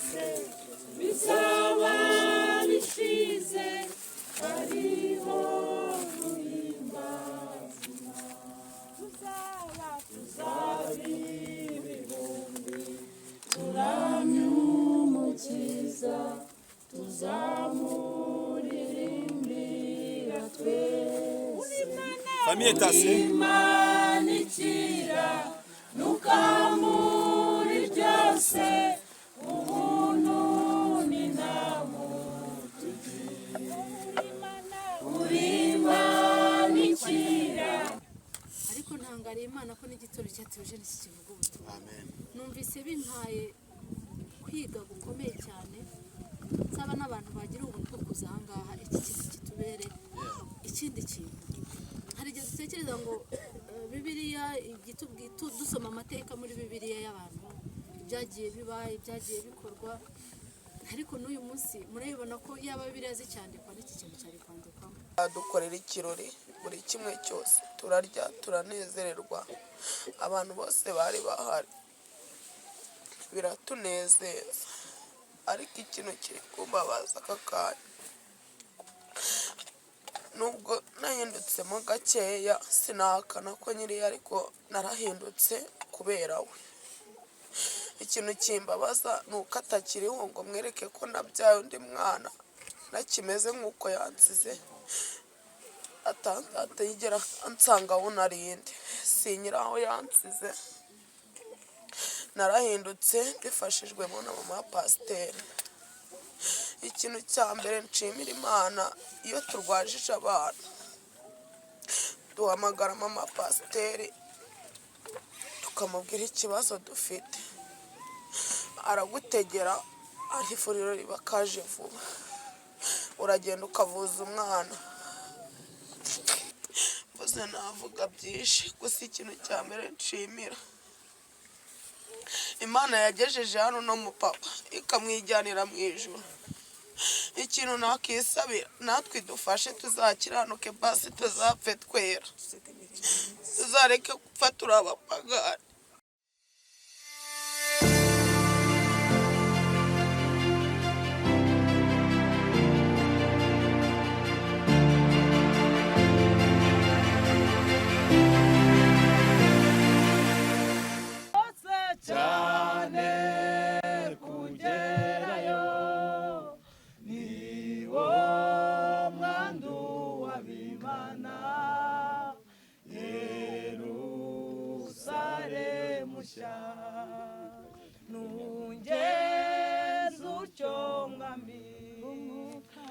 byose bizaba bishize ariho guhimbazwa tuzaba ibihumbi turamye umukiza tuzamuririmbira twese Famille Tasi Imana ikira nukamuri byose ubuntu ni uri Imana ikira ariko ntangariye Imana ko n'igitoro cyatuje n'iki kivuga ubutumwa. Amen. Numvise bintaye kwiga gukomeye cyane nsaba n'abantu bagira ubuntu bwo kuza aha ngaha iki kintu kitubere ikindi kintu. Hari igihe dutekereza ngo Bibiliya dusoma amateka muri Bibiliya y'abantu ibyagiye biba ibyagiye bikorwa, ariko n'uyu munsi murabibona ko yaba Bibiliya zicyandikwa n'iki kintu cyari kwandikwamo. Dukorera ikirori buri kimwe cyose, turarya turanezererwa, abantu bose bari bahari biratunezeza, ariko ikintu kiri kumbabaza aka kanya nubwo nahindutsemo gakeya sinahakana ko nyiriye, ariko narahindutse kubera we. Ikintu kimbabaza ni uko atakiriho ngo mwereke ko nabyaye undi mwana nakimeze nk'uko yansize, atayigera ansanga aho narindi, sinyira aho yansize. Narahindutse mbifashijwemo na mama pasiteri. Ikintu cya mbere nshimira Imana, iyo turwajije abana duhamagara mama pasiteri tukamubwira ikibazo dufite, aragutegera aho ivuriro riba kaje vuba, uragenda ukavuza umwana. Mvuze navuga byinshi, gusa ikintu cya mbere nshimira Imana yagejeje hano no mu papa ikamwijyanira mu ijuru. Ikintu nakisabira natwe idufashe tuzakiranuke, basi tuzapfe twera, tuzareke gupfa turi abapagani. cyane kugerayo niwo mwandu w'Imana. Yerusalemu nshya nungeze utyo mwami, umwuka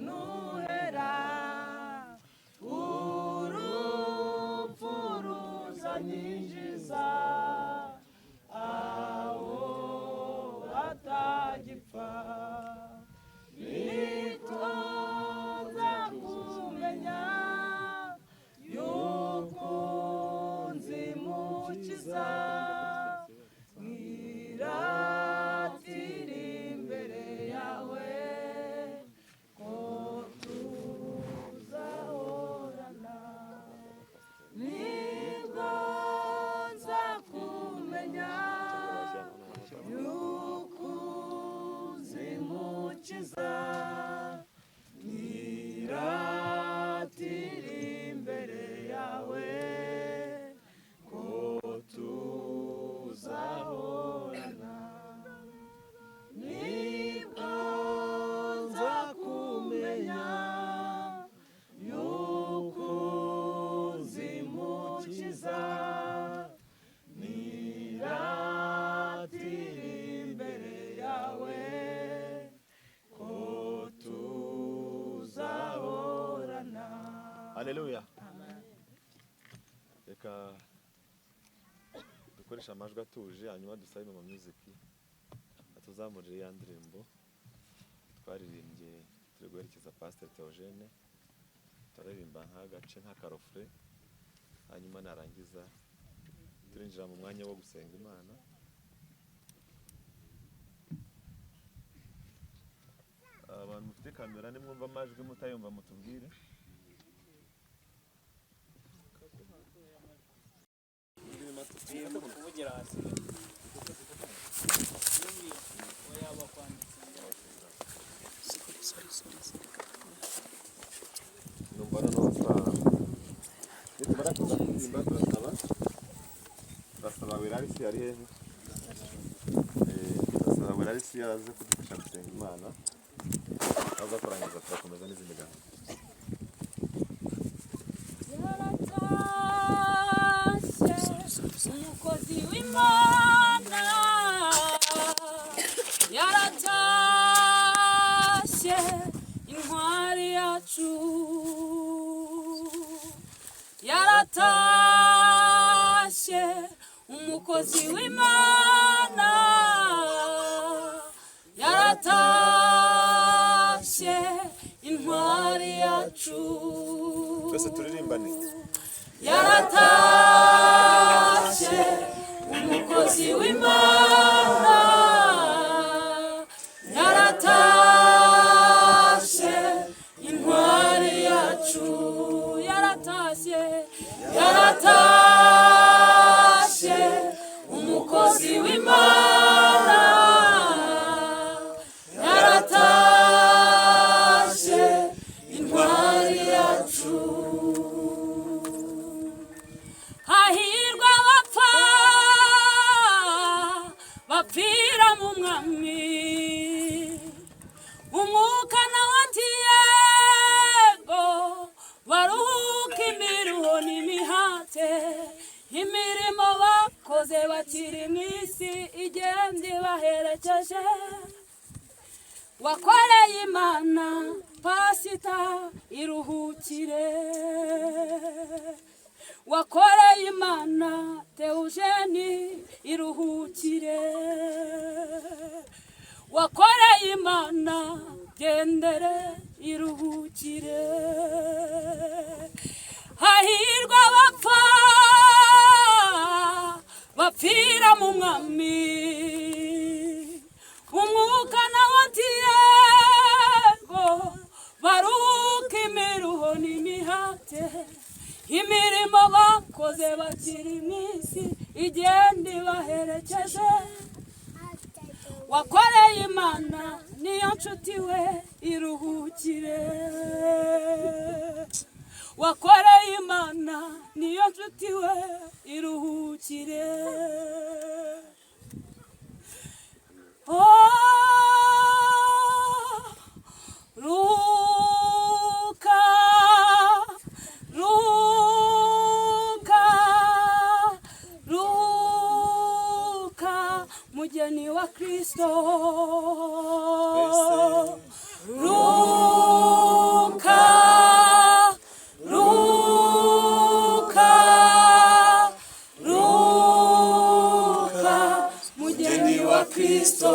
nuhera urupfu ruzanyinjiza aho batagipfa, niko nzakumenya yuko nzimukiza, mwiratira imbere yawe ko tuzahorana, nibwo nzakumenya yuko nzimukiza, mwiratira imbere yawe ko tuzahorana, nibwo nzakumenya yuko nzimukiza, mwiratira imbere yawe ko tuzahorana. Haleluya. Reka dukoresha amajwi atuje, hanyuma dusabe mu music atuzamurire ya ndirimbo twaririmbye turi guherekeza Pastor Theogene. Turaririmba nk'agace nk'akarofre, hanyuma narangiza turinjira mu mwanya wo gusenga Imana. Abantu mufite kamera nimwumva amajwi mutayumva mutubwire. kuvugira hasi Ndasaba Wirarisi ari hehe? Ndasaba Wirarisi yaze kudufasha gusenga Imana. Aza kurangiza turakomeza n'izindi gahunda. Umukozi w'Imana yaratashye intwari yacu yaratashye umukozi w'Imana yaratashye intwari yacu Twese turirimbane. yaratashye umukozi w'Imana yaratashye intwari yacu yaratashye yaratashye umukozi w'Imana yaratashye intwari yacu hahirwa abapfa bapfira mu mwami umwuka nawe ati yego baruhuka imiruho n'imihate imirimo bakoze bakiri mu isi igenda ibaherekeje wakoreye Imana pasita iruhukire wakoreye Imana Theogene iruhukire wakoreye Imana gendere iruhukire hahirwa abapfa bapfira mu mwami umwuka nawe ati yego baruhuka imiruho n'imihate imirimo bakoze bakiri mu isi igenda ibaherekeje wakoreye Imana niyo nshuti we iruhukire wakoreye Imana niyo nshuti we iruhukire ruka mugeni wa Kristo ruka mugeni wa Kristo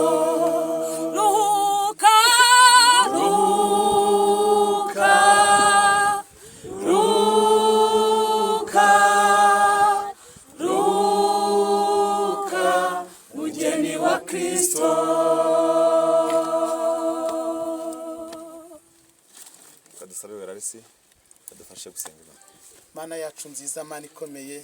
ruka mugeni wa Kristo Kadusabe Wirarisi kadufashe gusenga Imana. Mana yacu nziza, Mana ikomeye,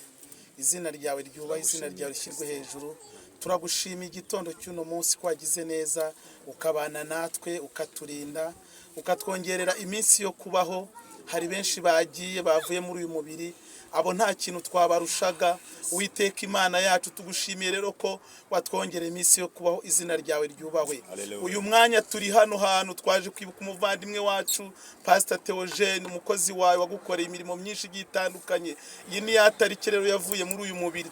izina ryawe ryubahe, izina ryawe rishyirwe hejuru. Turagushima igitondo cy'uno munsi ko wagize neza ukabana natwe ukaturinda ukatwongerera iminsi yo kubaho. Hari benshi bagiye bavuye muri uyu mubiri, abo nta kintu twabarushaga. Uwiteka Imana yacu tugushimiye rero ko watwongerera iminsi yo kubaho, izina ryawe ryubahwe. Uyu mwanya turi hano hantu twaje kwibuka umuvandimwe wacu Pastor Theogene, umukozi wawe wagukoreye imirimo myinshi itandukanye. Iyi ni ya tariki rero yavuye muri uyu mubiri,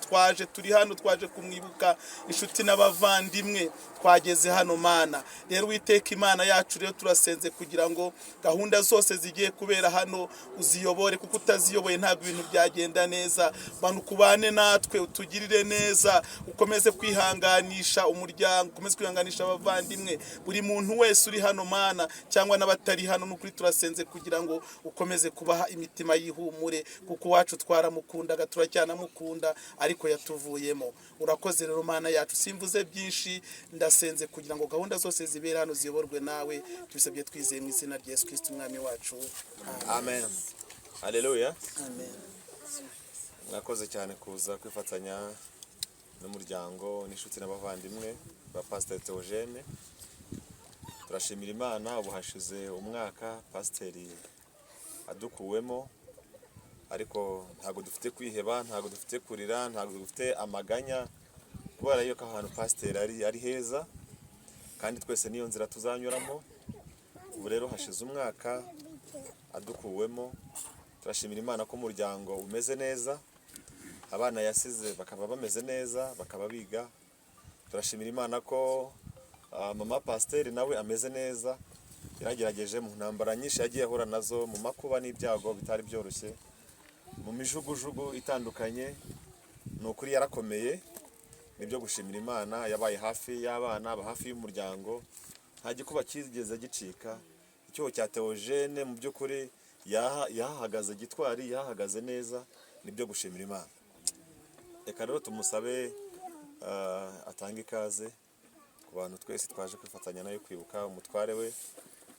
turi hano twaje kumwibuka, inshuti n'abavandimwe twageze hano. Mana rero Uwiteka Imana yacu rero turasenze kugira ngo gahunda zose zigiye kubera hano uziyobore, kuko utaziyoboye ntabwo ibintu byagenda neza. Bana ukubane natwe, utugirire neza, ukomeze kwihanganisha umuryango, ukomeze kwihanganisha abavandimwe, buri muntu wese uri hano Mana, cyangwa n'abatari hano. N'ukuri turasenze kugira ngo ukomeze kubaha imitima y'ihumure, kuko wacu twaramukundaga turacyanamukunda, ariko yatuvuyemo. Urakoze rero Mana yacu, simvuze byinshi, ndasenze kugira ngo gahunda zose zibera hano ziyoborwe nawe. Tubisabye twizeye mu izina rya Yesu Kristo umwami wacu. Amen. Haleluya. Amen. Mwakoze cyane kuza kwifatanya n'umuryango n'inshuti n'abavandimwe ba Pastor Theogene. Turashimira Imana, ubu hashize umwaka pasiteri adukuwemo, ariko ntabwo dufite kwiheba, ntabwo dufite kurira, ntabwo dufite amaganya, kubera yuko ahantu pasiteri ari heza kandi twese niyo nzira tuzanyuramo. Ubu rero hashize umwaka adukuwemo, turashimira Imana ko umuryango umeze neza, abana yasize bakaba bameze neza, bakaba biga. Turashimira Imana ko mama pasiteri nawe ameze neza, yaragerageje mu ntambara nyinshi yagiye ahura nazo, mu makuba n'ibyago bitari byoroshye, mu mijugujugu itandukanye. Ni ukuri yarakomeye, nibyo gushimira Imana. Yabaye hafi y'abana, aba hafi y'umuryango, nta gikuba kigeze gicika. Icyoho cya Theogene mu by'ukuri yahahagaze gitwari, yahahagaze neza, nibyo gushimira Imana. Reka rero tumusabe atanga ikaze ku bantu twese twaje kwifatanya nayo kwibuka umutware we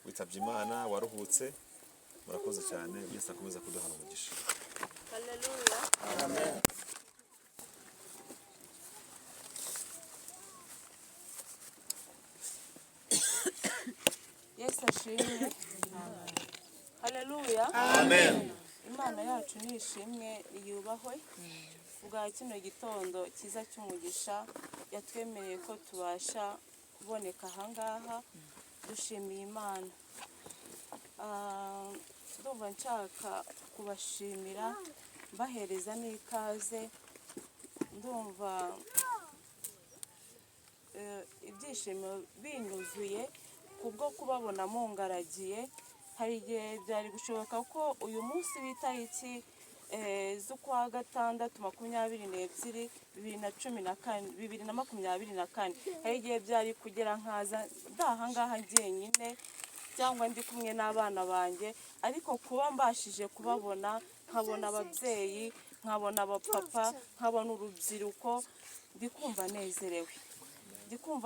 witabye Imana, waruhutse. Murakoze cyane, Yesu akomeza kuduhana umugisha. Haleluya. Amen. Yesu ashimwe. Haleluya. Amen. Imana yacu ni ishimwe, yubahwe bwa kino gitondo cyiza cy'umugisha yatwemereye ko tubasha kuboneka ahangaha. Dushimiye Imana. Ndumva nshaka kubashimira mbahereza n'ikaze. Ndumva ibyishimo binyuzuye kubwo kubabona mungaragiye. Hari igihe byari gushoboka ko uyu munsi w'itariki z'ukwa gatandatu 22, 2024, hari igihe byari kugera nkaza ndahangaha jyenyine cyangwa ndi kumwe n'abana banjye, ariko kuba mbashije kubabona, nkabona ababyeyi, nkabona abapapa, nkabona urubyiruko, ndikumva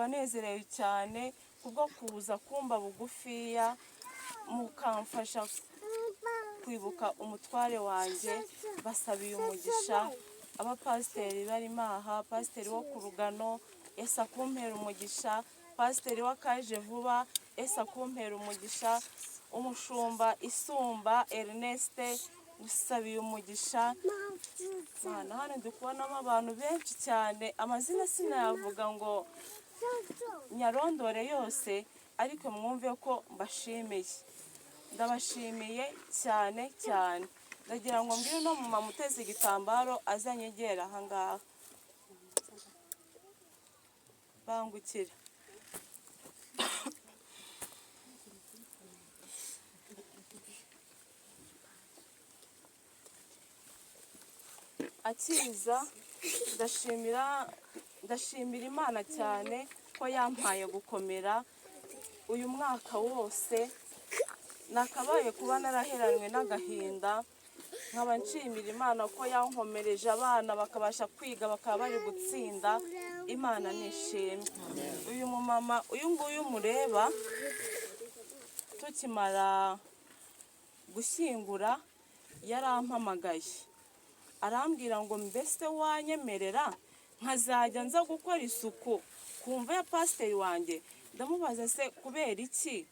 nezerewe cyane kubwo kuza kumba bugufiya mukamfasha kwibuka umutware wanjye. Basabiye umugisha abapasiteri barimo aha, pasiteri wo ku Rugano, Yesu akumpera umugisha, pasiteri w'akaje vuba, Yesu akumpera umugisha, umushumba Isumba Ernest, usabiye umugisha. Mana, hano ndi kubonamo abantu benshi cyane, amazina sinayavuga ngo nyarondore yose, ariko mwumve ko mbashimiye. Ndabashimiye cyane cyane. Ndagira ngo mbwire no mama muteze igitambaro azanyegera ahangaha. Bangukira. Akiza, ndashimira Imana cyane ko yampaye gukomera uyu mwaka wose. Nakabaye kuba naraheranwe n'agahinda, nkaba nshimira Imana ko yankomereje abana bakabasha kwiga, bakaba bari gutsinda. Imana nishimye. Uyu mumama, uyu nguyu mureba, tukimara gushyingura yarampamagaye, arambwira ngo mbese wanyemerera nkazajya nza gukora isuku ku mva ya pasiteri wanjye. Ndamubaza se kubera iki?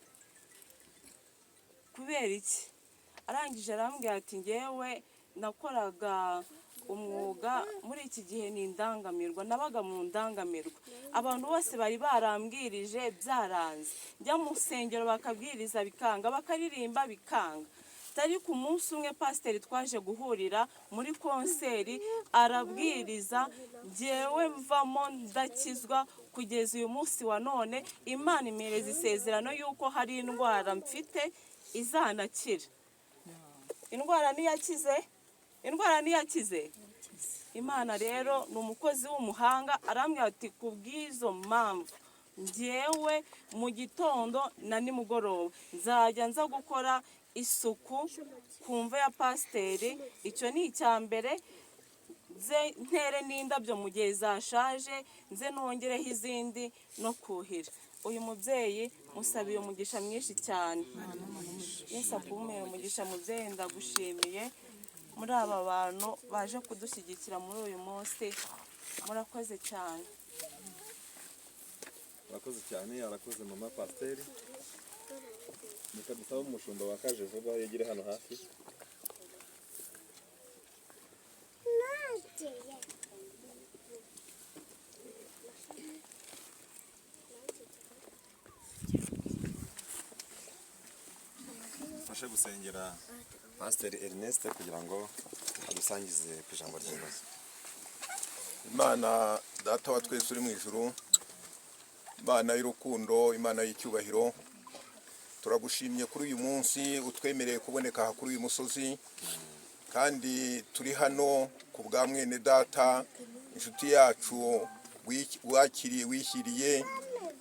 Arangije arambwira ati ngewe nakoraga umwuga muri iki gihe ni indangamirwa, nabaga mu ndangamirwa. Abantu bose bari barambwirije byaranze, njya mu nsengero bakabwiriza bikanga, bakaririmba bikanga. Tari ku munsi umwe pasiteri twaje guhurira muri konseri, arabwiriza, ngewe mvamo ndakizwa. Kugeza uyu munsi wa none Imana imereza isezerano yuko hari indwara mfite izanakira. Indwara niyakize. Imana rero ni umukozi w'umuhanga. Arambwira ati kubw'izo mpamvu ngewe mu gitondo na nimugoroba nzajya nza gukora isuku ku mva ya pasiteri. Icyo ni icya mbere. Nze ntere n'indabyo mu gihe zashaje, nze nongereho izindi no kuhira. Uyu mubyeyi musabiye umugisha mwinshi cyane. Yesu akumpera umugisha mubyeyi, ndagushimiye muri aba bantu baje kudushyigikira muri uyu munsi. Murakoze cyane. Murakoze cyane, arakoze mama pasiteri. Reka dusabe umushumba wakaje vuba yegere hano hafi. fashe gusengera Pasiteri Ernest kugira ngo adusangize ku ijambo ry'Imana. Imana data wa twese uri mu ijuru, Imana y'urukundo, Imana y'icyubahiro, turagushimye kuri uyu munsi utwemereye kuboneka kuri uyu musozi, kandi turi hano ku bwa mwene data inshuti yacu wakiriye wishyiriye.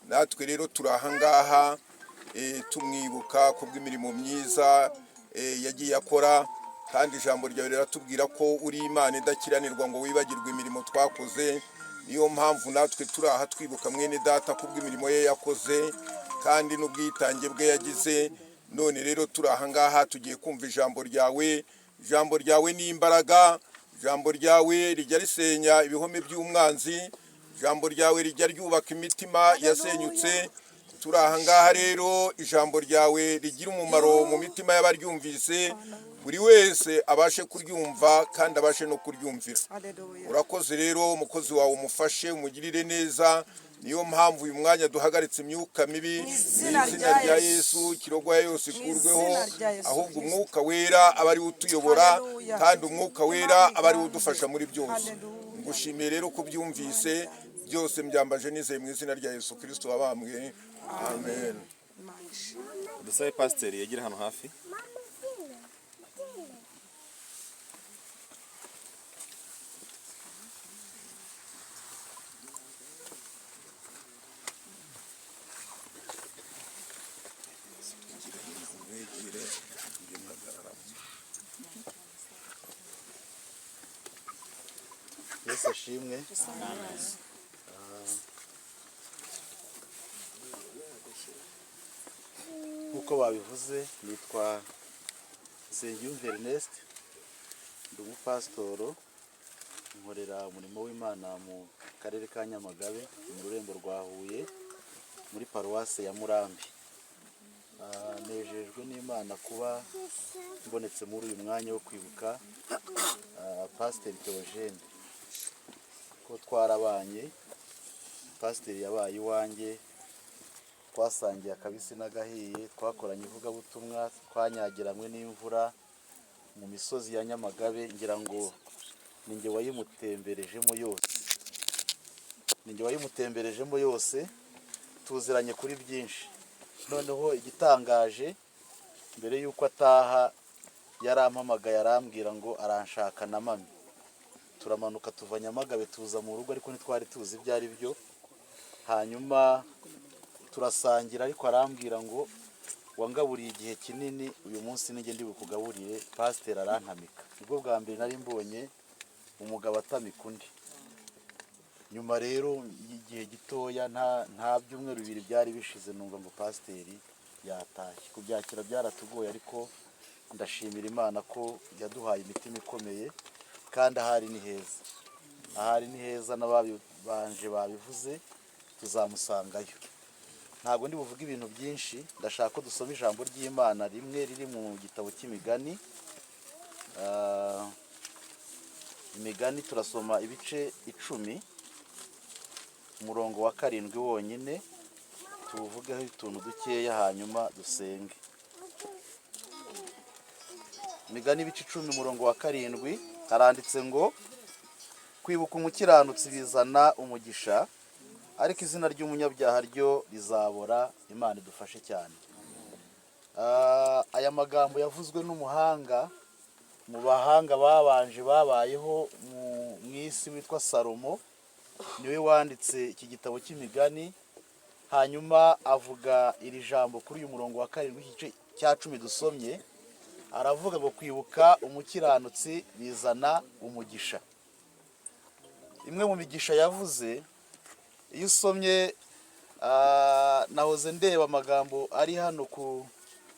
Natwe rero turi ahangaha tumwibuka kubw'imirimo myiza yagiye akora, kandi ijambo ryawe riratubwira ko uri Imana idakiranirwa ngo wibagirwe imirimo twakoze. Niyo mpamvu natwe turi aha twibuka mwene data kubw'imirimo ye yakoze kandi n'ubwitange bwe yagize. None rero turi ahangaha tugiye kumva ijambo ryawe. Ijambo ryawe ni imbaraga, ijambo ryawe rijya risenya ibihome by'umwanzi, ijambo ryawe rijya ryubaka imitima yasenyutse. Turi ahangaha rero ijambo ryawe rigira umumaro mu mitima y'abaryumvise, buri wese abashe kuryumva kandi abashe no kuryumvira. Urakoze rero umukozi wawe, umufashe umugirire neza. Niyo mpamvu uyu mwanya duhagaritse imyuka mibi mu izina rya Yesu, kirogoya yose ikurweho, ahubwo umwuka wera aba ari utuyobora, kandi umwuka wera aba ari udufasha muri byose. Ngushimiye rero kubyumvise byose, mbyambaje nizeye mu izina rya Yesu Kristo wabambwe. Amen. Dusabe Pasiteri yegere hano hafi. Yesu ashimwe. Nk'uko babivuze, nitwa Nsengiyumva Ernest, ndi umupasitoro, nkorera umurimo w'Imana mu karere ka Nyamagabe mu rurembo rwa Huye muri paruwase ya Murambi. Nejejwe n'Imana kuba mbonetse muri uyu mwanya wo kwibuka Pasiteri Theogene, ko twarabanye. Pasiteri yabaye iwanjye, twasangiye akabisi n'agahiye, twakoranye ivugabutumwa, twanyagiranywe n'imvura mu misozi ya Nyamagabe. Ngira ngo ninjye wayimutemberejemo yose, tuziranye kuri byinshi. Noneho igitangaje, mbere y'uko ataha yarampamagaye arambwira ngo aranshaka na mami. Turamanuka tuva Nyamagabe tuza mu rugo, ariko ntitwari tuzi ibyo ari byo. Hanyuma turasangira, ariko arambwira ngo wangaburiye igihe kinini, uyu munsi ninjye ndi bukugaburire. Pasiteri arantamika. Nibwo bwa mbere nari mbonye umugabo atamika undi. Nyuma rero y'igihe gitoya, nta byumweru bibiri byari bishize, numva ngo Pasiteri yatashye. Kubyakira byaratugoye, ariko ndashimira Imana ko yaduhaye imitima ikomeye, kandi ahari ni heza n'ababanje babivuze, tuzamusangayo. Ntabwo ndi buvuge ibintu byinshi, ndashaka ko dusoma ijambo ry'Imana rimwe riri mu gitabo cy'Imigani. Imigani turasoma ibice 10, umurongo wa 7 wonyine, tuvugeho utuntu dukeya hanyuma dusenge. Imigani ibice 10 umurongo wa 7 haranditse ngo, kwibuka umukiranutsi bizana umugisha, ariko izina ry'umunyabyaha ryo rizabora. Imana idufashe cyane. Aya magambo yavuzwe n'umuhanga mu bahanga babanje babayeho mu isi witwa Salomo. Niwe wanditse iki gitabo cy'Imigani. Hanyuma avuga iri jambo kuri uyu murongo wa 7 w'igice cya 10 dusomye. Aravuga ngo kwibuka umukiranutsi bizana umugisha. Imwe mu migisha yavuze, iyo usomye, nahoze ndeba amagambo ari hano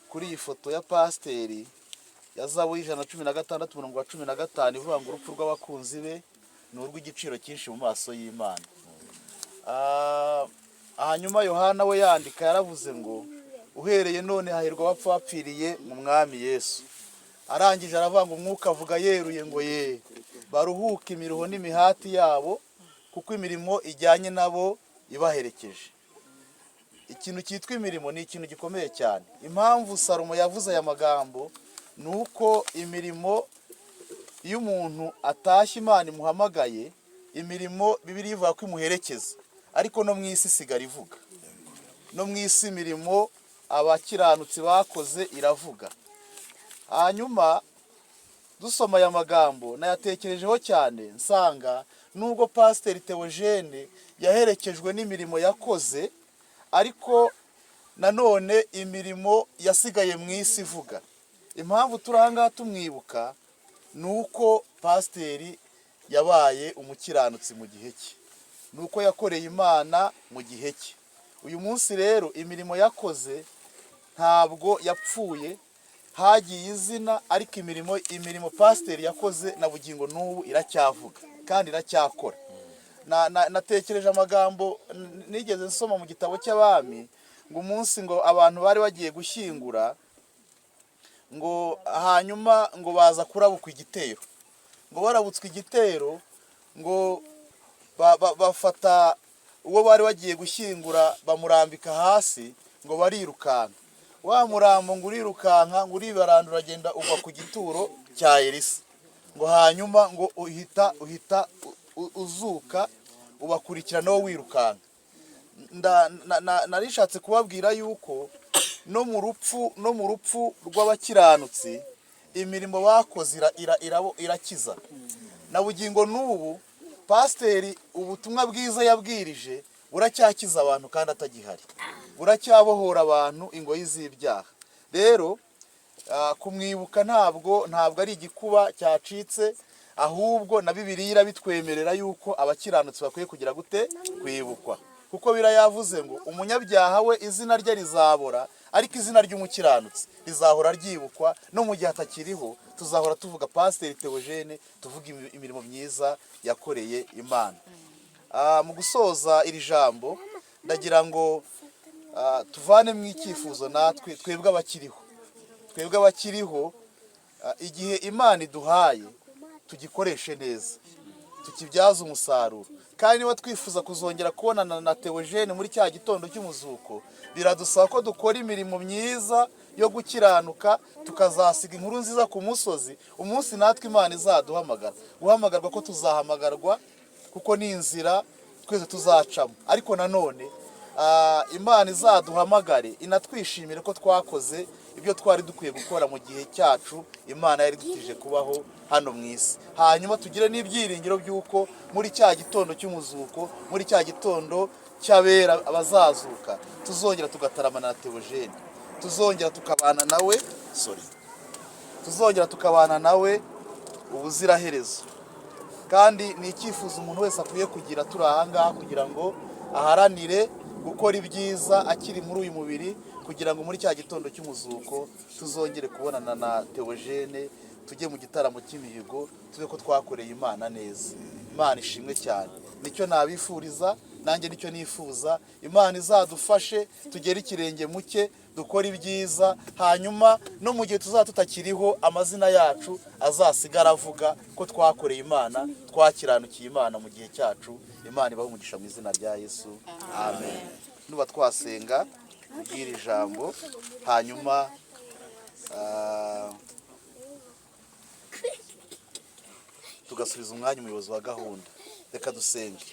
kuri iyi foto ya Pasiteri, ya Zaburi 116 umurongo wa 15, ivuga ngo urupfu rw'abakunzi be ni urw'igiciro cyinshi mu maso y'Imana. Hanyuma Yohana we yandika yaravuze ngo, uhereye none hahirwa abapfa bapfiriye mu Mwami Yesu. Arangije aravuga ngo umwuka avuga yeruye ngo ye, baruhuke imiruho n'imihati yabo kuko imirimo ijyanye nabo ibaherekeje. Ikintu cyitwa imirimo ni ikintu gikomeye cyane. Impamvu Salomo yavuze aya magambo ni uko imirimo iyo umuntu atashye Imana imuhamagaye, imirimo Bibiliya ivuga ko imuherekeza, ariko no mu isi isigara ivuga. No mu isi imirimo abakiranutsi bakoze iravuga. Hanyuma dusoma aya magambo nayatekerejeho cyane, nsanga nubwo Pasiteri Theogene yaherekejwe n'imirimo yakoze, ariko nanone imirimo yasigaye mu isi ivuga. Impamvu turi aha ngaha tumwibuka ni uko Pasiteri yabaye umukiranutsi mu gihe cye, ni uko yakoreye Imana mu gihe cye. Uyu munsi rero imirimo yakoze ntabwo yapfuye, hagiye izina, ariko imirimo Pasiteri yakoze na bugingo n'ubu iracyavuga kandi iracyakora. Natekereje amagambo nigeze nsoma mu gitabo cy'Abami, ngo umunsi ngo abantu bari bagiye gushyingura, ngo hanyuma ngo baza kurabukwa igitero, ngo barabutswe igitero, ngo bafata uwo bari bagiye gushyingura bamurambika hasi, ngo barirukanka. Wa murambo ngo urirukanka, ngo uribaranda uragenda ugwa ku gituro cya Elisa, ngo hanyuma ngo uhita uzuka ubakurikirana wo wirukanka. Narishatse kubabwira yuko no mu rupfu rw'abakiranutsi imirimo bakoze irakiza. Na bugingo n'ubu Pasiteri ubutumwa bwiza yabwirije buracyakiza abantu kandi atagihari, buracyabohora abantu ingoyi z'ibyaha. Rero kumwibuka ntabwo ari igikuba cyacitse, ahubwo na Bibiliya irabitwemerera yuko abakiranutsi bakwiye kugira gute kwibukwa, kuko birayavuze ngo umunyabyaha we izina rye rizabora, ariko izina ry'umukiranutsi rizahora ryibukwa. No mu gihe atakiriho tuzahora tuvuga Pasiteri Theogene, tuvuga imirimo myiza yakoreye Imana. Mu gusoza iri jambo ndagira ngo tuvane mu icyifuzo natwe twebwe abakiriho, igihe Imana iduhaye tugikoreshe neza, tukibyaza umusaruro. Kandi niba twifuza kuzongera kubonana na Theogene muri cya gitondo cy'umuzuko, biradusaba ko dukora imirimo myiza yo gukiranuka, tukazasiga inkuru nziza ku musozi, umunsi natwe Imana izaduhamagara. Guhamagarwa ko tuzahamagarwa kuko ni inzira twese tuzacamo, ariko nanone Imana izaduhamagare inatwishimire ko twakoze ibyo twari dukwiye gukora mu gihe cyacu Imana yari dutije kubaho hano mu isi. Hanyuma tugire n'ibyiringiro by'uko muri cya gitondo cy'umuzuko, muri cya gitondo cy'abera abazazuka, tuzongera tugataramana na Theogene, tuzongera tukabana nawe ubuziraherezo. Kandi ni icyifuzo umuntu wese akwiye kugira turi aha ngaha, kugira ngo aharanire gukora ibyiza akiri muri uyu mubiri, kugira ngo muri cya gitondo cy'umuzuko tuzongere kubonana na Theogene, tujye mu gitaramo cy'imihigo, tube ko twakoreye Imana neza. Imana ishimwe cyane. Nicyo nabifuriza, nanjye nicyo nifuza. Imana izadufashe tugere ikirenge muke, dukora ibyiza, hanyuma no mu gihe tuzaba tutakiriho amazina yacu azasigara avuga ko twakoreye Imana, twakiranukiye Imana mu gihe cyacu. Imana ibahe umugisha mu izina rya Yesu, amen. Nuba twasenga kubwira ijambo, hanyuma tugasubiza umwanya umuyobozi wa gahunda. Reka dusenge.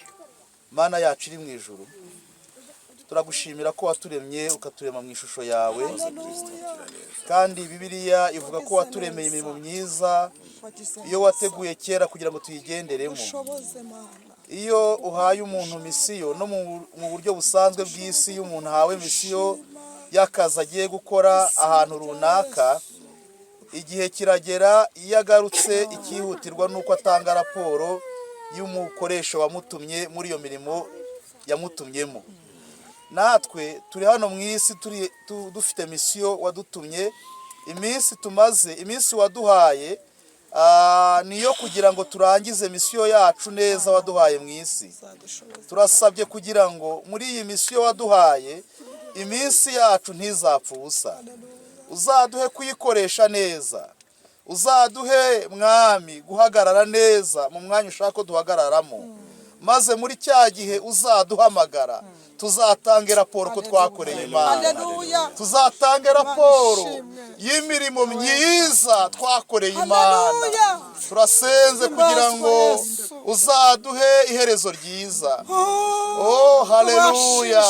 Mana yacu iri mu ijuru, turagushimira ko waturemye ukaturema mu ishusho yawe, kandi Bibiliya ivuga ko waturemeye imirimo myiza iyo wateguye kera kugira ngo tuyigenderemo. Iyo uhaye umuntu misiyo, no mu buryo busanzwe bw'isi, iyo umuntu ahawe misiyo y'akazi agiye gukora ahantu runaka, igihe kiragera iyo agarutse ikihutirwa nuko atanga raporo y'umukoresha wamutumye muri iyo mirimo yamutumyemo. Natwe turi hano mu isi dufite misiyo wadutumye. Iminsi waduhaye niyo kugira ngo turangize misiyo yacu neza waduhaye mu isi. Turasabye kugira ngo muri iyi misiyo waduhaye iminsi yacu ntizapfe ubusa, uzaduhe kuyikoresha neza, uzaduhe mwami guhagarara neza mu mwanya ushaka ko duhagararamo, maze muri cya gihe uzaduhamagara tuzatange raporo ko twakoreye Imana, tuzatange raporo y'imirimo myiza twakoreye Imana. Turasenze kugira ngo uzaduhe iherezo ryiza. Oh haleluya.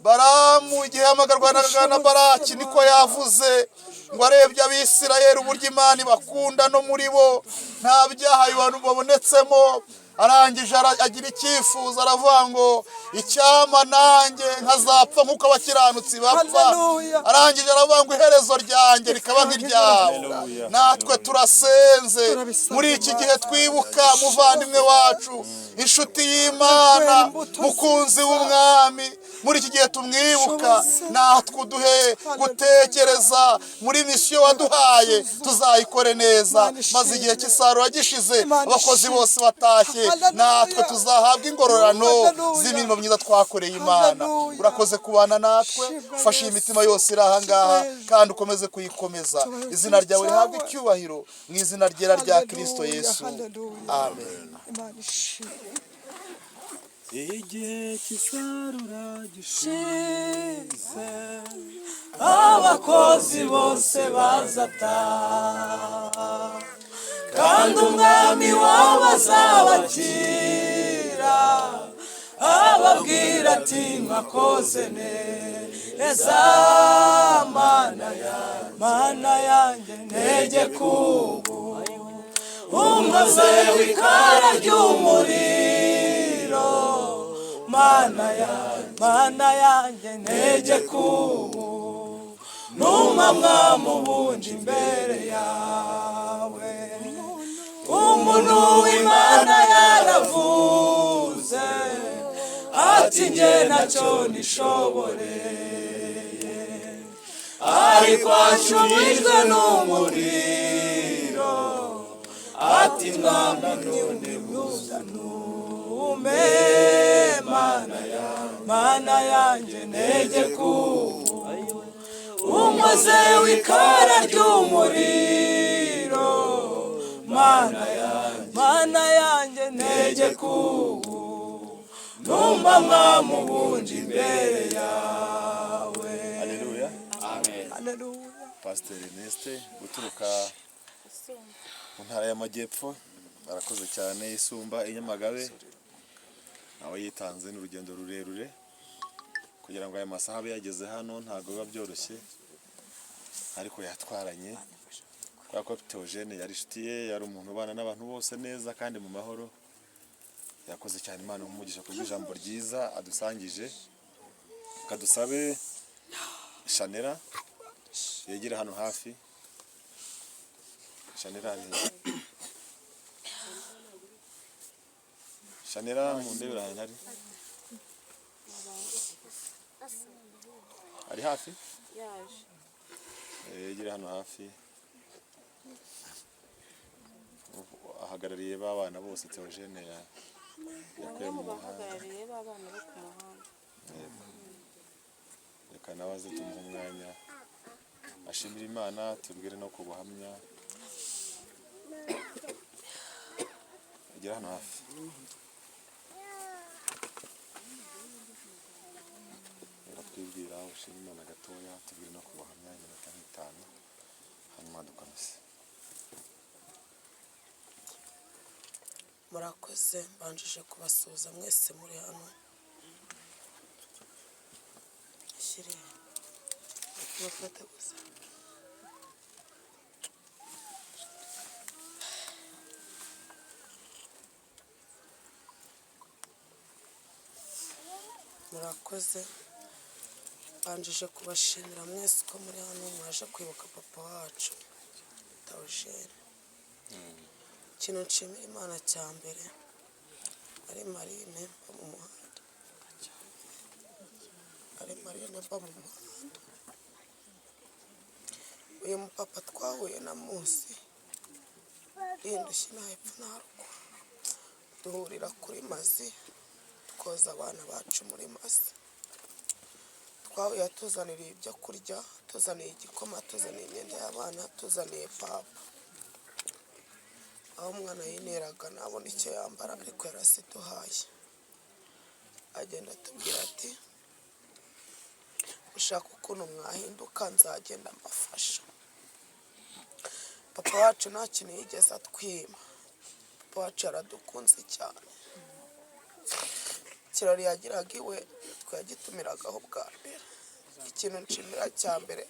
Baramu igihe hamagarwa na Baraki niko yavuze ngo arebye Abisirayeli uburyo Imana ibakunda no muri bo nta byaha babonetsemo, arangije agira icyifuzo aravuga ngo icyama nanjye nkazapfa nk'uko abakiranutsi bapfa. Arangije aravuga ngo iherezo ryanjye rikaba nk'iryawe. Natwe turasenze muri iki gihe twibuka muvandimwe wacu, inshuti y'Imana, mukunzi w'umwami. Muri iki gihe tumwibuka, natwe uduhe gutekereza muri misiyo waduhaye tuzayikore neza, maze igihe cy'isarura gishize abakozi bose batashye, natwe tuzahabwa ingororano z'imirimo myiza twakoreye Imana. Urakoze kubana natwe, ufashe imitima yose iri aha ngaha kandi ukomeze kuyikomeza. Izina ryawe rihabwe icyubahiro mu izina ryera rya Kristo Yesu, amen. Igihe cy'isarura gishize abakozi bose bazataha, kandi umwami wabo azabakira ababwira ati mwakoze neza Mana yanjye ntegeka ubu unkoze w'ikara ry'umuriro. Mana yanjye ntegeka ubu numa mwami ubundi imbere yawe. Umuntu w'Imana yaravuze ati njye ntacyo nishoboreye, ariko ashubijwe n'umuriro ati mwami none muzanume. Mana yanjye ntegeka ubu unkoze w'ikara ry'umuriro. Mana yanjye ntegeka ubu numva mwami ubundi imbere yawe. Haleluya. Amen. Haleluya. Pastor Ernest guturuka mu ntara y'Amajyepfo, arakoze cyane. Isumba inyamagabe nawe yitanze n'urugendo rurerure kugira ngo aya masaha abe yageze hano. Ntabwo biba byoroshye, ariko yatwaranye kubera ko Theogene yari inshuti ye, yari umuntu ubana n'abantu bose neza kandi mu mahoro. Yakoze cyane, Imana umugisha ku ijambo ryiza adusangije. Kadusabe Shanera yegera hano hafi. Shanera mu ndebera ahantu ari hafi, yegera hano hafi. Ahagarariye b'abana bose Theogene yakuye mu muhanda. Reka nawe aze tumuhe umwanya ashimira Imana, tubwire no ku buhamya. Yegera hano hafi. Twibwira ushimira Imana gatoya, tubwire no ku buhamya iminota nk'itanu, hanyuma dukomeze. Murakoze, mbanjije kubasuhuza mwese muri hano. Ashyire mufate gusa. Murakoze, mbanjije kubashimira mwese ko muri hano mwaje kwibuka papa wacu Theogene. Ikintu nshimira Imana cya mbere ari Marine mba mu muhanda, uyu mupapa twahuye na munsi y'indushyi nta hepfo nta ruguru, duhurira kuri Mazi twoza abana bacu muri Mazi. Twahuye atuzaniriye ibyo kurya, tuzaniye igikoma, tuzaniye imyenda y'abana, tuzaniye papa. aho umwana yineraga nabona icyo yambara ariko yarasiduhaye agenda atubwira ati ushaka ukuntu mwahinduka nzagenda mbafasha. Papa wacu nta kintu yigeze atwima, papa wacu yaradukunze cyane. Ikirori yagiraga iwe twagitumiraga bwa mbere. Ikintu nshimira cya mbere,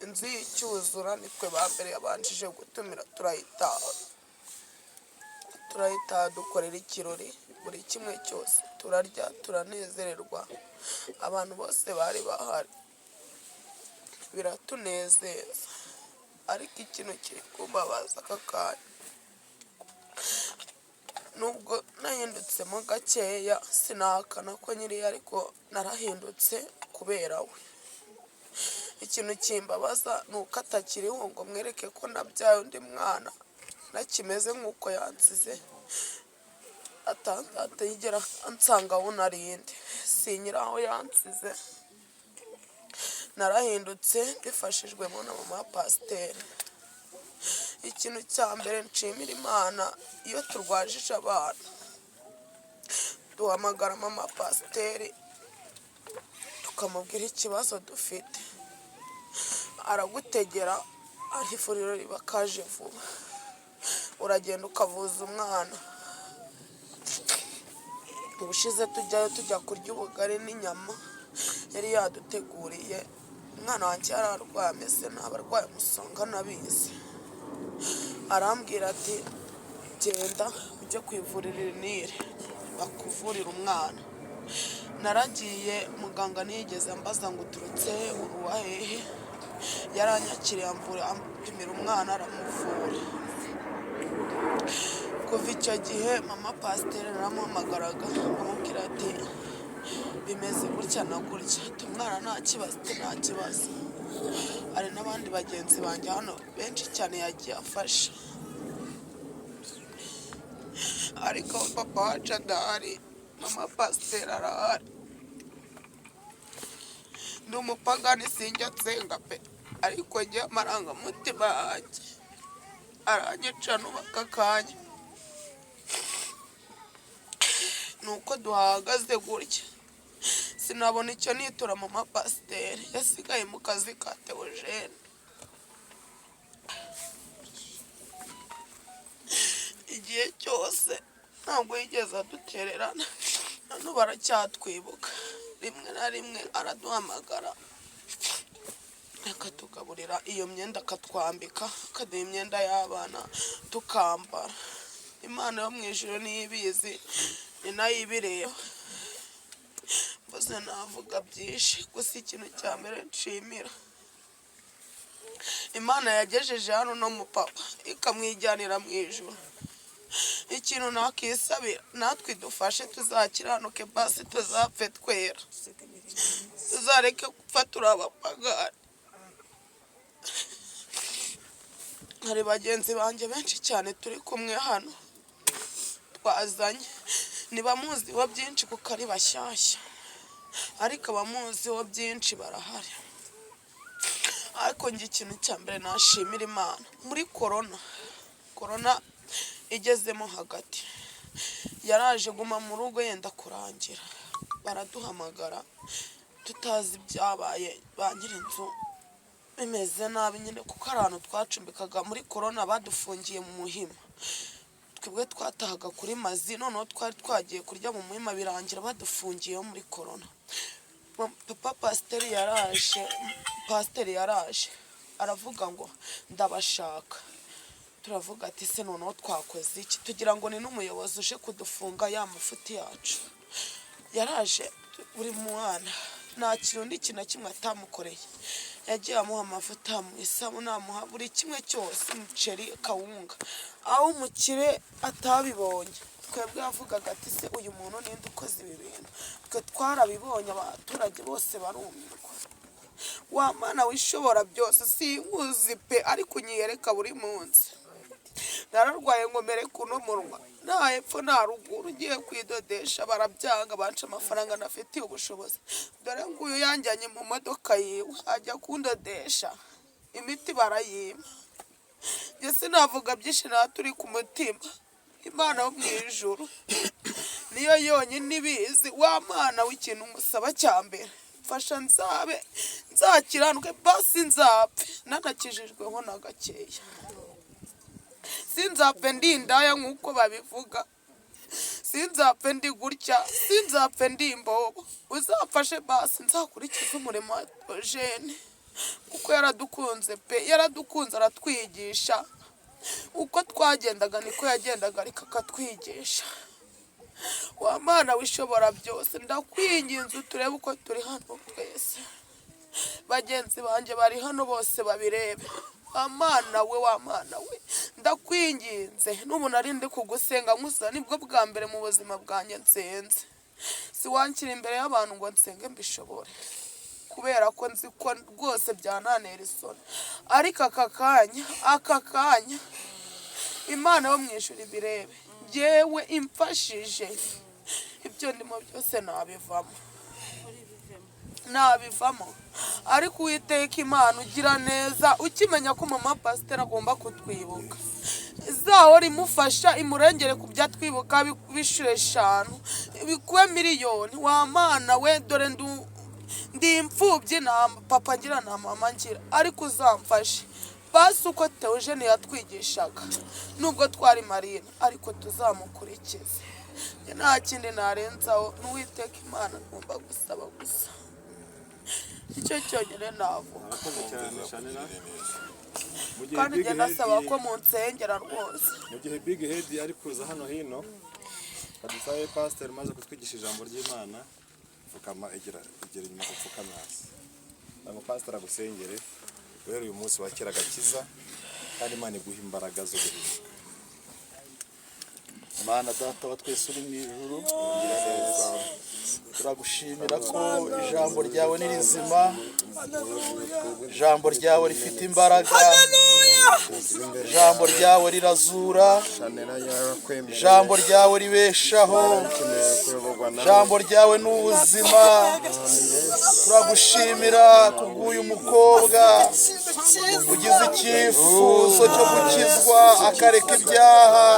inzu y'icyuzura nitwe ba mbere yabanjije gutumira, turayitaha dukorera ikirori, buri kimwe cyose turarya turanezererwa, abantu bose bari bahari biratunezeza. Ariko ikintu kiri kumbabaza aka kanya, nubwo nahindutsemo gakeya sinahakana ko nyiriye, ariko narahindutse kubera we. Ikintu kimbabaza ni uko atakiriho ngo mwereke ko nabyaye undi mwana nakimeze nk'uko yansize, atayigera ansanga aho narindi, sinyira aho yansize. Narahindutse bifashijwemo na mama pasiteri. Ikintu cya mbere nshimira Imana, iyo turwajije abana duhamagara mama pasiteri tukamubwira ikibazo dufite, aragutegera, ari ivuriro riba kaje vuba, uragenda ukavuza umwana. Ubushize tujya kurya ubugari n'inyama yari yaduteguriye, umwana wanjye yari arwaye ameze nabi, arwaye umusonga nabizi. Arambwira ati genda ujye ku ivuriro Nile bakuvurira umwana. Naragiye, muganga ntiyigeze ambaza ngo uturutse uruwa hehe, yaranyakiriye ampimira umwana aramuvura. Kuva icyo gihe mama pasiteri naramuhamagaraga amubwira ati bimeze gutya na gutya, umwana nta kibazo, nta kibazo. Hari n'abandi bagenzi banjye hano benshi cyane yagiye afasha, ariko papa wacu adahari, mama pasiteri arahari. Ndi umupagani sinjya nsenga pe, ariko njye amarangamutima yanjye aranyica n'ubaka akanya. Nuko duhagaze gutya sinabona icyo nitura mama pasiteri, yasigaye mu kazi ka Theogene. Igihe cyose ntabwo yigeze adutererana, hano baracyatwibuka. Rimwe na rimwe araduhamagara akatugaburira iyo myenda, akatwambika, akaduha imyenda y'abana tukambara. Imana yo mu ijuru niyo ibizi, ni nayo ibireba. Mvuze navuga byinshi, gusa ikintu cya mbere nshimira Imana yagejeje hano no mu papa ikamwijyanira mu ijuru. Ikintu nakisabira, natwe idufashe tuzakiranuke, basi tuzapfe twera, tuzareke gupfa turi abapagani. Hari bagenzi banjye benshi cyane turi kumwe hano twazanye, ntibamuziho byinshi kuko ari bashyashya, ariko abamuziho byinshi barahari. Ariko njye ikintu cya mbere nashimira Imana, muri korona igezemo hagati, yaraje guma mu rugo yenda kurangira, baraduhamagara tutazi ibyabaye, ba nyir'inzu bimeze nabi nyine, kuko ari ahantu twacumbikaga. Muri korona badufungiye mu Muhima, twebwe twatahaga kuri Mazi, noneho twari twagiye kurya mu Muhima birangira badufungiyeho muri korona. Papa pasiteri yaraje aravuga ngo ndabashaka. Turavuga ati se noneho twakoze iki? Tugira ngo ni n'umuyobozi uje kudufunga ya mafuti yacu. Yaraje, buri mwana nta kirundi kintu na kimwe atamukoreye, yagiye amuha amavuta, mu isabune, amuha buri kimwe cyose, umuceri, kawunga, aho umukire atabibonye. Twebwe yavugaga ati se uyu muntu ninde ukoze ibi bintu? Twe twarabibonye, abaturage bose barumirwa. Wa Mana wishobora byose, sinkuzi pe, ariko unyiyereka buri munsi. Nararwaye ngo mereke uno munwa, nta hepfo nta ruguru, ugiye kwidodesha barabyanga, banca amafaranga nafitiye ubushobozi. Dore nguyu yanjyanye mu modoka yiwe ajya kundodesha, imiti barayima. njye sinavuga byinshi nta turi ku mutima. Imana yo mu ijuru niyo yonyine ibizi. Wa Mana w'ikintu musaba cya mbere, mfasha nzakiranuke basi nzapfe nanakijijweho na gakeya. Sinzapfe ndi indaya nk'uko babivuga, sinzapfe ndi gutya, sinzapfe ndi imbobo. Uzamfashe basi nzakurikiza umurimo wa Theogene, kuko yaradukunze pe, yaradukunze aratwigisha. Uko twagendaga niko yagendaga ariko akatwigisha. Wa Mana wishobora byose, ndakwinginze turebe uko turi hano twese, bagenzi banjye bari hano bose babirebe. Wa Mana we ndakwinginze, n'umuntu ari ndi kugusenga nkusa nibwo bwa mbere mu buzima bwanjye nsenze. Siwankira imbere y'abantu ngo nsenge mbishobore, kubera ko nzi ko rwose byanantera isoni. Ariko aka kanya Imana yo mu ijuru ibirebe, yewe imfashije ibyo ndimo byose nabivamo. Ariko Uwiteka Imana ugira neza, ukimenya ko mama pasiteri agomba kutwibuka, izahora imufasha imurengere ku byatwibuka b'inshuro 5 bikuwe miliyoni. Wa Mana we dore ndi imfubyi, na papa ngira na mama ngira, ariko uzamfashe basi uko Theogene yatwigishaga, nubwo twari marina ariko tuzamukurikize. Nta kindi narenzaho, n'Uwiteka Imana ngomba gusaba gusa, icyo cyonyine navuga. Kandi njye nasaba ko munsengera rwose. Mu gihe Big Head ari kuza hano hino, kadusabe pastor maze kutwigisha ijambo ry'Imana, fukama egera inyuma gupfukama hasi. Ngo pastor agusengere rero uyu munsi wakira gakiza, kandi Imana iguha imbaraga zo guhinduka. Mana data wa twese uri mu ijuru, turagushimira ko ijambo ryawe ni rizima, ijambo ryawe rifite imbaraga, ijambo ryawe rirazura, ijambo ryawe ribeshaho, ijambo ryawe ni ubuzima. Turagushimira kubw'uyu mukobwa ugize icyifuzo cyo gukizwa, akareka ibyaha,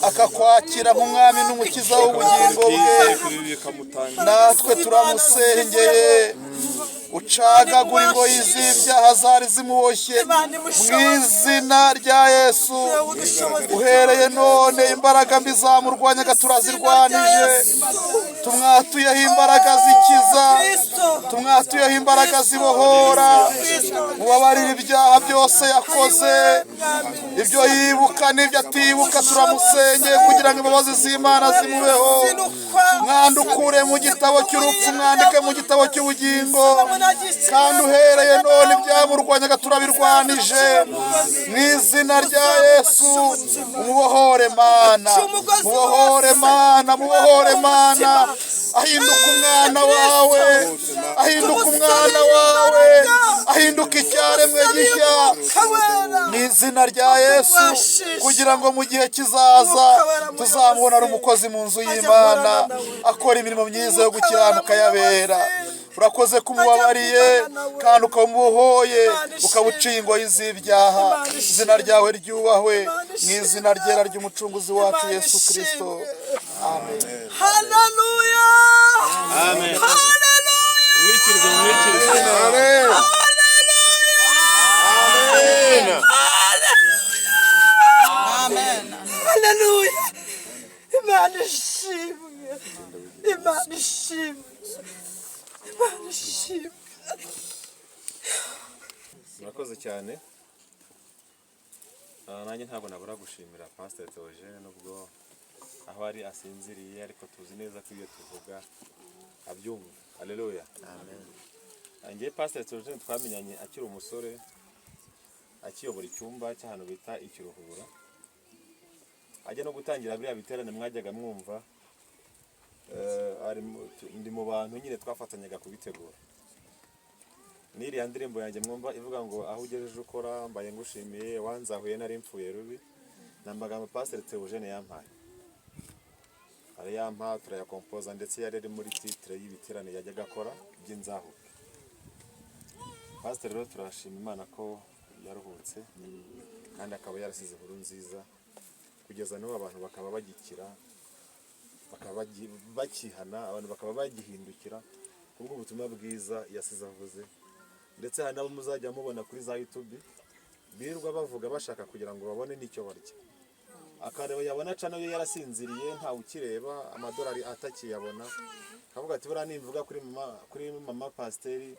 akakwakira nk'umwami n'umukiza w'ubugingo bwe. Natwe turamusengeye, ucagagura ingoyi z'ibyaha zari zimuboshye mu izina rya Yesu. Uhereye none imbaraga mbi zamurwanyaga turazirwanije, tumwatuyeho imbaraga zikiza, tumwatuyeho imbaraga zibohora. Mubabarire ibyaha byose yakoze, ibyo yibuka n'ibyo atibuka, turamusengeye kugira ngo imbabazi z'Imana zimubeho. Mwandukure mu gitabo cy'urupfu, mwandike mu gitabo cy'ubugingo, kandi uhereye none ibyamurwanyaga turabirwanije mu izina rya Yesu. Umubohore Mana, mubohore Mana, mubohore Mana. Ahinduka umwana wawe, ahinduka umwana wawe, ahinduka icyaremwe gishya mu izina rya Yesu, kugira ngo mu gihe kizaza tuzamubona ari umukozi mu nzu y'Imana, akora imirimo myiza yo gukiranuka yabera. Urakoze kumubabariye kandi ukamubohoye, ukabuciye ingoyi z'ibyaha. Izina ryawe ryubahwe mu izina ryera ry'umucunguzi wacu Yesu Kristo. Amen. Haleluya. Amen. Haleluya. Mwikirize. Amen. Amen. Haleluya. Imana ishimwe. Imana ishimwe. Imana ishimwe. Murakoze cyane. Nanjye ntabwo nabura gushimira Pastor Theogene, nubwo aho ari asinziriye, ariko tuzi neza ko iyo tuvuga abyumva. Haleluya. Amen. Angiye Pastor Theogene twamenyanye akiri umusore, akiyobora icyumba cy'ahantu bita Ikiruhura. Ajya no gutangira biriya biterane mwajyaga mwumva, ndi mu bantu nyine twafatanyaga kubitegura. N'iriya ndirimbo yanjye mwumva ivuga ngo aho ugejeje ukora mbaye ngushimiye, wanzahuye nari mpfuye rubi, ni amagambo Pastor Theogene yampaye. Arayampa turayakompoza, ndetse yari ari muri titre y'ibiterane yajyaga akora by'inzahuke. Pastor rero turashima Imana ko yaruhutse, kandi akaba yarasize inkuru nziza kugeza n'ubu abantu bakaba bagikira, bakaba bakihana, abantu bakaba bagihindukira kubwo ubutumwa bwiza yasize avuze. Ndetse hari n'abo muzajya mubona kuri za YouTube birirwa bavuga bashaka kugira ngo babone n'icyo barya, akareba yabona cano ye yarasinziriye ntawe ukireba, amadolari atakiyabona, akavuga ati buriya nimvuga kuri mama pasiteri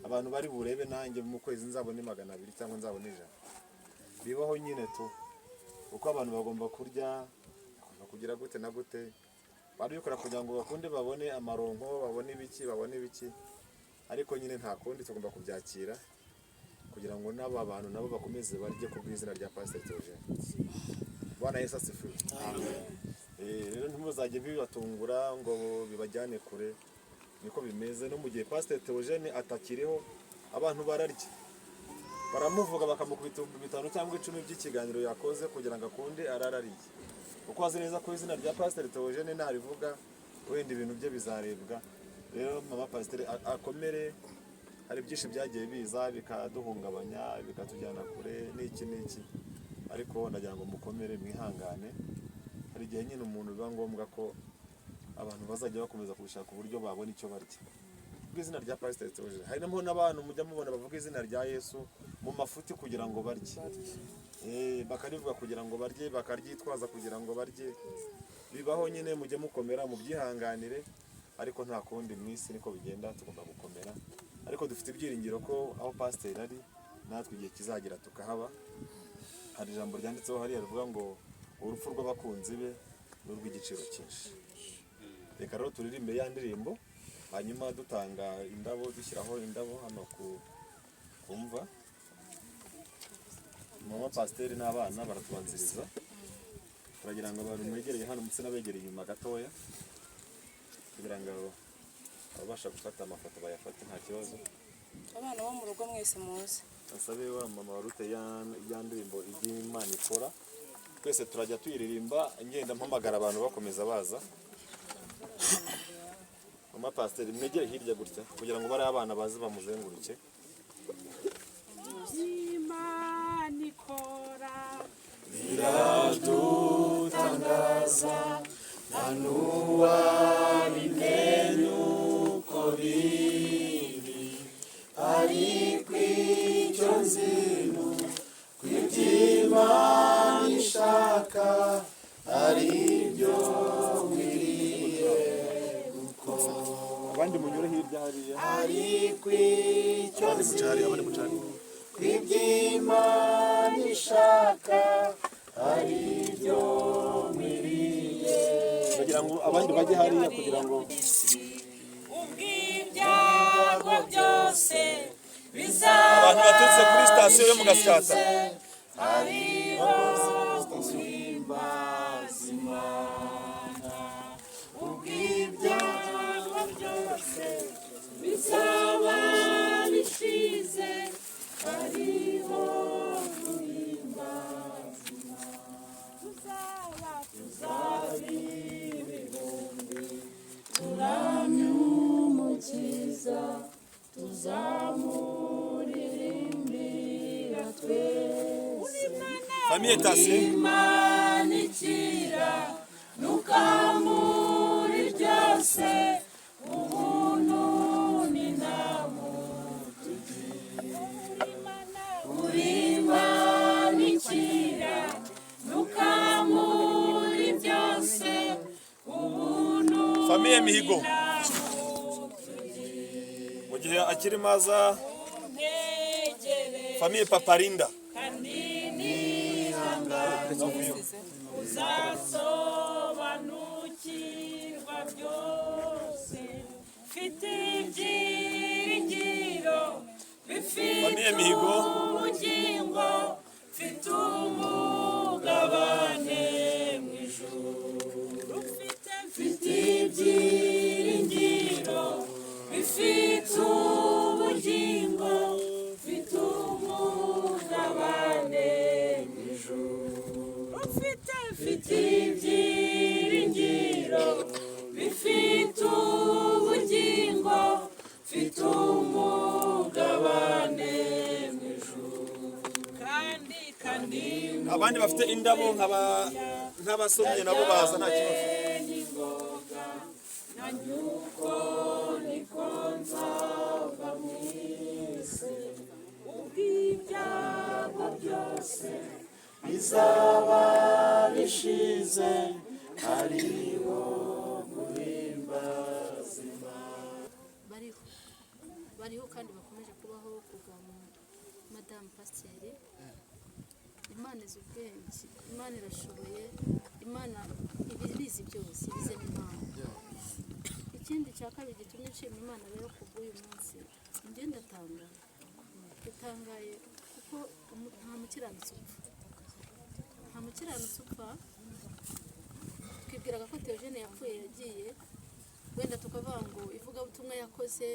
abantu bari burebe nanjye mu kwezi nzabona 200 cyangwa nzabona 100. Bibaho nyine tu uko abantu bagomba kurya, bagomba kugira gute na gute, barabikora kugira ngo bakunde babone amaronko, babone ibiki, ariko nyine nta kundi tugomba kubyakira kugira ngo n'aba bantu nabo bakomeze barye ku bw'izina rya Pastor Theogene. Bwana Yesu asifiwe. Amen. Rero ntimuzajye bibatungura ngo bibajyane kure, niko bimeze no mu gihe Pastor Theogene atakiriho abantu bararya, baramuvuga bakamukubita 5 cyangwa 10 by'ikiganiro yakoze kugira ngo akunde ararariye, uko azi neza ko izina rya Pastor Theogene narivuga wenda ibintu bye bizarebwa. Rero mama pasiteri akomere, hari byinshi byagiye biza bikaduhungabanya bikatujyana kure n'iki, ariko ndagira ngo mukomere mwihangane. Hari igihe nyine umuntu biba ngombwa ko abantu bazajya bakomeza gushaka uburyo babona icyo barya bw'izina rya Pastor Theogene. Hari n'abantu mujya mubona bavuga izina rya Yesu mu mafuti kugira ngo barye, bakarivuga kugira ngo barye, bakaryitwaza kugira ngo barye. Bibaho nyine, mujye mukomera mubyihanganire, ariko nta kundi mu isi niko bigenda, tugomba gukomera. Ariko dufite ibyiringiro ko aho pasiteri ari natwe igihe kizagira tukahaba. Hari ijambo ryanditseho hariya rivuga ngo urupfu rw'abakunzi be n'urw'igiciro cyinshi. Reka rero turirimbe ya ndirimbo, hanyuma dutanga indabo, dushyiraho indabo hano kumva. Mama pasiteri n'abana baratubanziriza, turagira ngo abantu mwegereye hano ndetse n'abegereye inyuma gatoya kugira ngo ababasha gufata amafoto bayafate nta kibazo. Abana bo mu rugo mwese muze. Asabe wa mama warute ya ndirimbo iby'Imana ikora, twese turajya tuyiririmba, ngenda mpamagara abantu bakomeza baza. Mama pasiteri mwegere hirya gutya kugira ngo bari abana baze bamuzenguruke. Imana ikora biradutangaza, nta n'uwabimenya uko biri, ariko icyo nzi ko iby'Imana ishaka ari byo nkwiriye gukora. Abandi munyure hirya hariya, ariko icyo nzi ko iby'Imana ishaka ari byo nkwiriye. kugira ngo abandi bajye hariya kugira ngo ubw'ibyago byose abantu baturutse kuri sitasiyo yo mu Gasyata hariho guhimbaza Imana. Ubw'ibyago byose bizaba bishize, hariho guhimbaza Imana. Tuzaba ibihumbi turamye Umukiza, tuzamuririmbira twese. Famille Tasi Imana ikira nukamuri byose, ubuntu ni uri Imana ikira nukamuri byose, ubuntu Famille Mihigo mu gihe akiri maza, Famille Paparinda uzasobanukirwa byose, mfite ibyiringiro bifite ubugingo, mfite umugabane mu ijuru. Mfite ibyiringiro bifite ubugingo, mfite umugabane mu ijuru. Mfite ibyiringiro bifite ubugingo, mfite umugabane mu ijuru. Kandi abandi bafite indabo nk'abasomye nabo baza nta kibazo. ubw'ibyago byose bizaba bishize hariho guhimbaza Imana. bariho kandi bakomeje kubaho kubwa madamu pasiteri. Imana izi ubwenge, Imana irashoboye, Imana ibizi byose, ibize n'impamvu. Ikindi cya kabiri gitumye nshima Imana rero kubw'uyu munsi, njye ndatangaye kuko nta mukiranutsi upfa. Nta mukiranutsi upfa. Twibwiraga ko Theogene yapfuye yagiye, wenda tukavuga ngo ivugabutumwa yakoze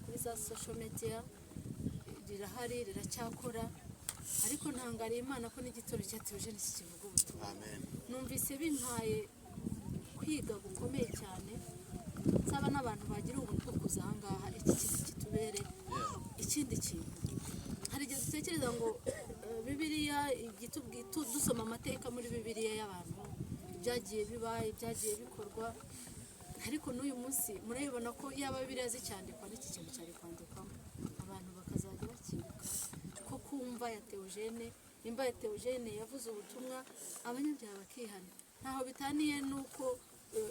kuri za social media rirahari riracyakora, ariko ntangariye Imana ko n'igitoro cya Theogene kikivuga ubutumwa. Numvise bimpaye kwiga gukomeye cyane, nsaba n'abantu bagira ubuntu bwo kuza aha ngaha iki kintu kitubere ikindi kintu. Hari igihe dutekereza ngo Bibiliya dusoma amateka muri Bibiliya y'abantu byagiye biba ibyagiye bikorwa, ariko n'uyu munsi murabibona ko yaba Bibiliya zicyandikwa n'iki kintu cyari kwandikwamo, abantu bakazajya bakibuka ko kumva ya Theogene, imva ya Theogene yavuze ubutumwa abanyabyaha bakihana. Ntaho bitaniye nuko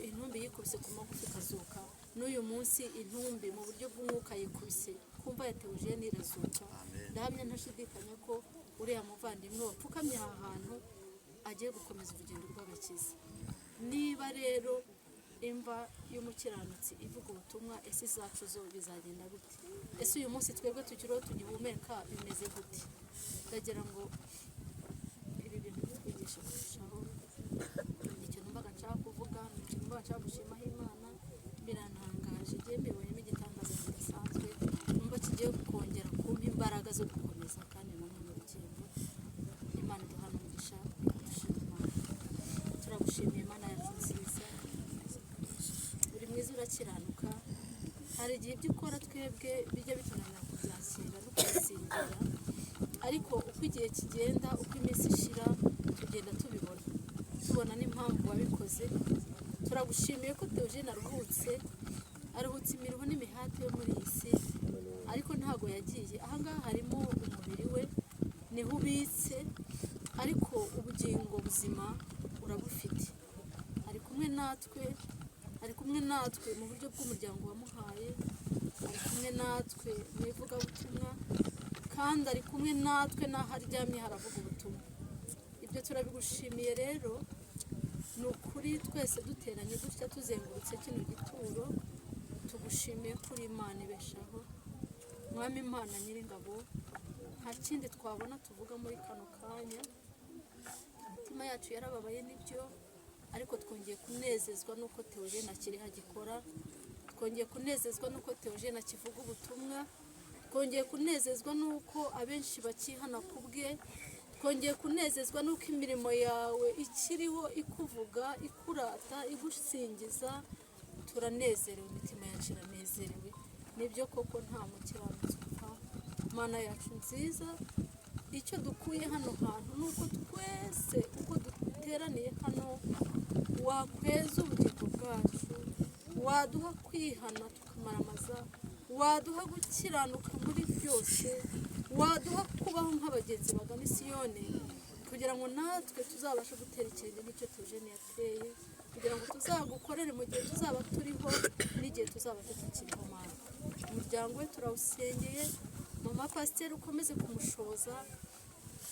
intumbi yikubise ku magufa ikazuka, n'uyu munsi intumbi mu buryo bw'umwuka yikubise kumva ya Theogene irazuka. Ndahamya ntashidikanya ko uriya muvandimwe wapfukamye aha hantu agiye gukomeza urugendo rw'agakiza. Niba rero imva y'umukiranutsi ivuga ubutumwa, ese izacu zo bizagenda gute? Ese uyu munsi twebwe tukiriho tugihumeka bimeze gute? Ndagira ngo ibi bintu bitwigishe kurushaho. Icyo numvaga nshaka kuvuga, icyo numvaga nshaka gushimaho Imana, birantangaje, igihe mbibonyemo igitangaza kidasanzwe, numva kigiye kongera kumpa imbaraga zo gukomeza kandi nanone urugendo. Imana iduhana umugisha, dushima Imana. Turagushimiye Imana yacu nziza, uri mwiza urakiranuka. Hari igihe ibyo ukora twebwe bijya bitunanira kubyakira no kubisingira, ariko uko igihe kigenda, uko iminsi ishira, tugenda tubona n'impamvu wabikoze. Turagushimiye ko Theogene aruhutse imiruho n'imihati yo muri iyi si, ariko ntago yagiye. Ahangaha harimo umubiri we niho ubitse, ariko ubugingo buzima urabufite. Ari kumwe natwe mu buryo bw'umuryango wamuhaye, ari kumwe natwe mu ivugabutumwa, kandi ari kumwe natwe n'aho aryamye haravuga ubutumwa. Ibyo turabigushimiye rero. Ni ukuri twese duteranye dutya tuzengurutse kino gituro, tugushimiye kuri Imana ibeshaho. Mwami Imana Nyiringabo, nta kindi twabona tuvuga muri kano kanya. Imitima yacu yarababaye nibyo, ariko twongeye kunezezwa nuko Theogene akiri hagikora, twongeye kunezezwa nuko Theogene akivuga ubutumwa, twongeye kunezezwa nuko abenshi bakihana kubwe, twongeye kunezezwa nuko imirimo yawe ikiriho ikuvuga, ikurata, igusingiza. Turanezerewe, imitima yacu iranezerewe. Nibyo koko nta mukiranutsi upfa. Mana yacu nziza, icyo dukuye hano hantu nuko twese uko duteraniye hano wakweza ubugingo bwacu, waduha kwihana tukamaramaza, waduha gukiranuka muri byose, waduha kubaho nk'abagenzi bagana Siyoni, kugira ngo natwe tuzabashe gutera ikirenge n'icyo Theogene yateye, kugira ngo tuzagukorere mu gihe tuzaba turiho n'igihe tuzaba tutakiriho. Mana, umuryango we turawusengeye. Mama Pasiteri ukomeze kumushoza,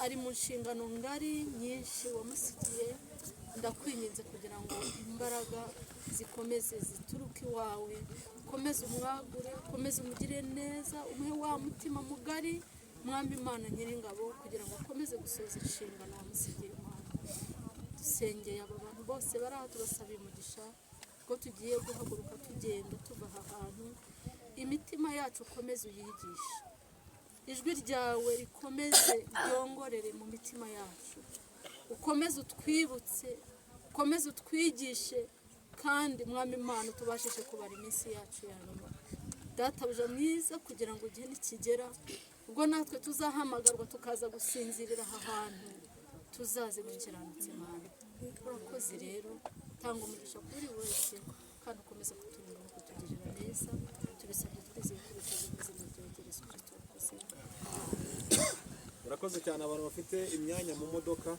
ari mu nshingano ngari nyinshi wamusigiye. Ndakwinginze kugira ngo imbaraga zikomeze zituruke iwawe, ukomeze umwagure, ukomeze umugire neza, umuhe wa mutima mugari. Mwami Imana Nyiringabo, kugira ngo akomeze gusoza inshingano wamusigiye. Imana, dusengeye aba bantu bose bari aha, tubasabiye umugisha ko tugiye guhaguruka tugenda tuva aha hantu. Imitima yacu ukomeze uyigishe, ijwi ryawe rikomeze ryongorere mu mitima yacu, ukomeze utwibutse, ukomeze utwigishe, kandi Mwami Imana tubashishe kubara iminsi yacu ya nyuma. Databuja mwiza, kugira ngo igihe nikigera ubwo natwe tuzahamagarwa tukaza gusinzirira aha hantu, tuzaze mukiranutse Mana. Urakoze rero, tanga umugisha kuri buri wese kandi ukomeza kuturinda no kutugirira neza. Tubisabye twizeye ko bitazi mu izina rya Yesu Kristo. Murakoze cyane abantu bafite imyanya mu modoka